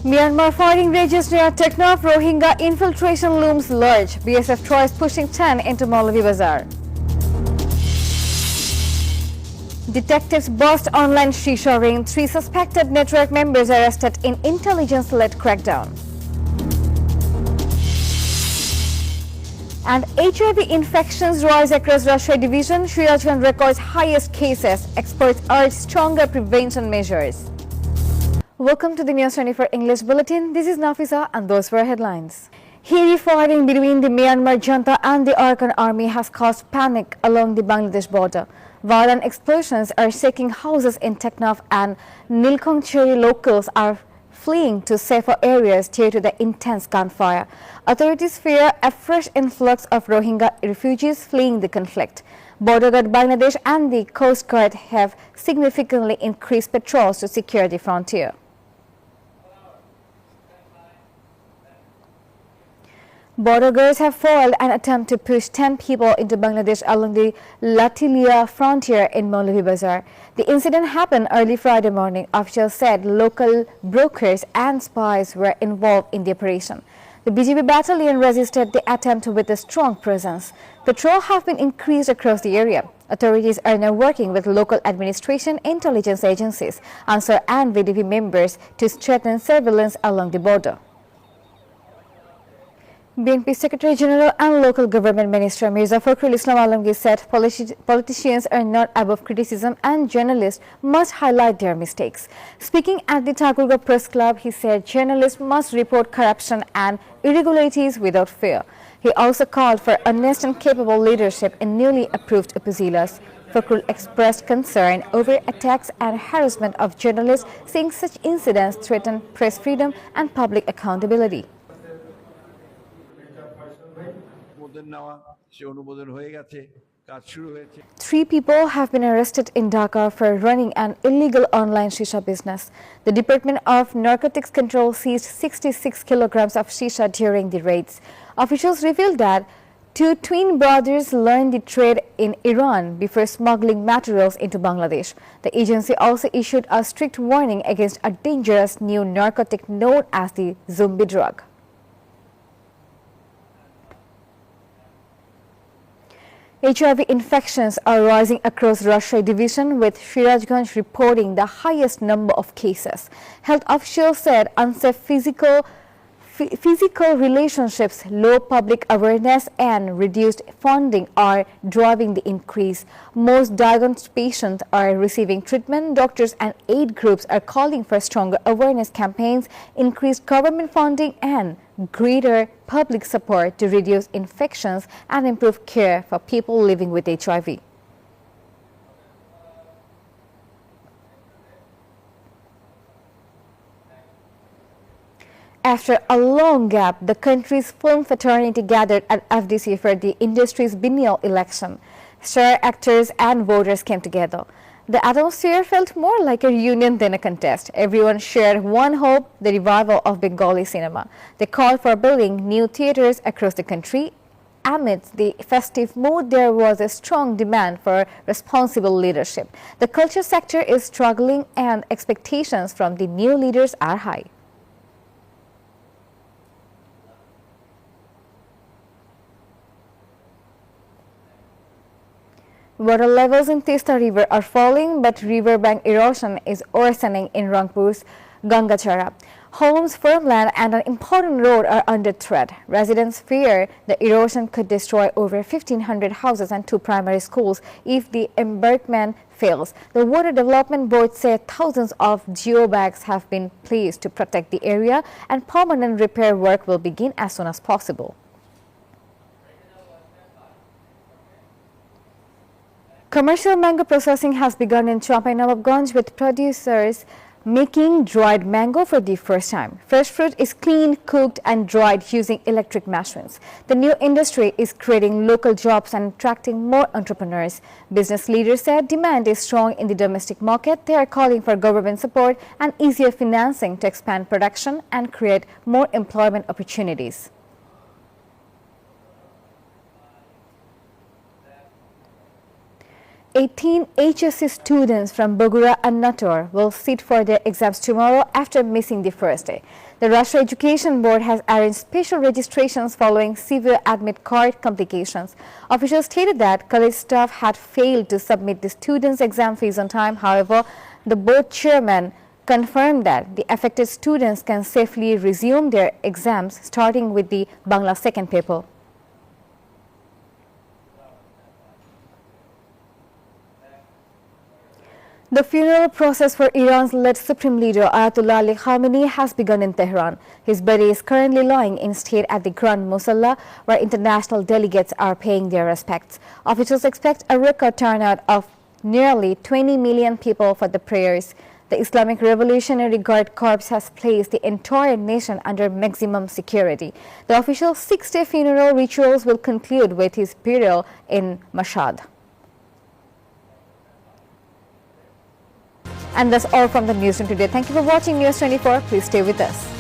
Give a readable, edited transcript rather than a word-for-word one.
Myanmar fighting rages near Teknaf, Rohingya infiltration looms large. BSF tries pushing 10 into Maulavi Bazaar. Detectives bust online shisha ring. 3 suspected network members arrested in intelligence-led crackdown. And HIV infections rise across Russia division. Srirajganj records highest cases. Experts urge stronger prevention measures. Welcome to the News 24 English Bulletin. This is Nafisa and those were headlines. Heavy fighting between the Myanmar junta and the Arakan army has caused panic along the Bangladesh border. Violent explosions are shaking houses in Teknaf and Nilkongcheri. Locals are fleeing to safer areas due to the intense gunfire. Authorities fear a fresh influx of Rohingya refugees fleeing the conflict. Border Guard Bangladesh and the Coast Guard have significantly increased patrols to secure the frontier. Border guards have foiled an attempt to push 10 people into Bangladesh along the Latilia frontier in Maulavi Bazaar. The incident happened early Friday morning. Officials said local brokers and spies were involved in the operation. The BGB battalion resisted the attempt with a strong presence. Patrols have been increased across the area. Authorities are now working with local administration, intelligence agencies, Ansar and VDP members to strengthen surveillance along the border. BNP Secretary General and Local Government Minister Mirza Fakhrul Islam Alamgir said politicians are not above criticism and journalists must highlight their mistakes. Speaking at the Thakurga Press Club, he said journalists must report corruption and irregularities without fear. He also called for honest and capable leadership in newly approved upazilas. Fakhrul expressed concern over attacks and harassment of journalists, saying such incidents threaten press freedom and public accountability. 3 people have been arrested in Dhaka for running an illegal online shisha business. The Department of Narcotics Control seized 66 kilograms of shisha during the raids. Officials revealed that 2 twin brothers learned the trade in Iran before smuggling materials into Bangladesh. The agency also issued a strict warning against a dangerous new narcotic known as the zombie drug. HIV infections are rising across Russia division, with Srirajganj reporting the highest number of cases. Health officials said unsafe physical relationships, low public awareness and reduced funding are driving the increase. Most diagnosed patients are receiving treatment. Doctors and aid groups are calling for stronger awareness campaigns, increased government funding and greater public support to reduce infections and improve care for people living with HIV. After a long gap, the country's film fraternity gathered at FDC for the industry's biennial election. Star actors and voters came together. The atmosphere felt more like a reunion than a contest. Everyone shared one hope: the revival of Bengali cinema. They called for building new theaters across the country. Amidst the festive mood, there was a strong demand for responsible leadership. The culture sector is struggling and expectations from the new leaders are high. Water levels in Tista River are falling, but riverbank erosion is worsening in Rangpur's Gangachara. Homes, farmland and an important road are under threat. Residents fear the erosion could destroy over 1,500 houses and 2 primary schools if the embankment fails. The Water Development Board said thousands of geobags have been placed to protect the area and permanent repair work will begin as soon as possible. Commercial mango processing has begun in Champainawabganj, with producers making dried mango for the first time. Fresh fruit is cleaned, cooked and dried using electric machines. The new industry is creating local jobs and attracting more entrepreneurs. Business leaders said demand is strong in the domestic market. They are calling for government support and easier financing to expand production and create more employment opportunities. 18 HSC students from Bogura and Nator will sit for their exams tomorrow after missing the first day. The Rashtra Education Board has arranged special registrations following severe admit card complications. Officials stated that college staff had failed to submit the students' exam fees on time. However, the board chairman confirmed that the affected students can safely resume their exams starting with the Bangla second paper. The funeral process for Iran's late Supreme Leader Ayatollah Ali Khamenei has begun in Tehran. His body is currently lying in state at the Grand Musalla, where international delegates are paying their respects. Officials expect a record turnout of nearly 20 million people for the prayers. The Islamic Revolutionary Guard Corps has placed the entire nation under maximum security. The official 6-day funeral rituals will conclude with his burial in Mashhad. And that's all from the newsroom today. Thank you for watching News 24. Please stay with us.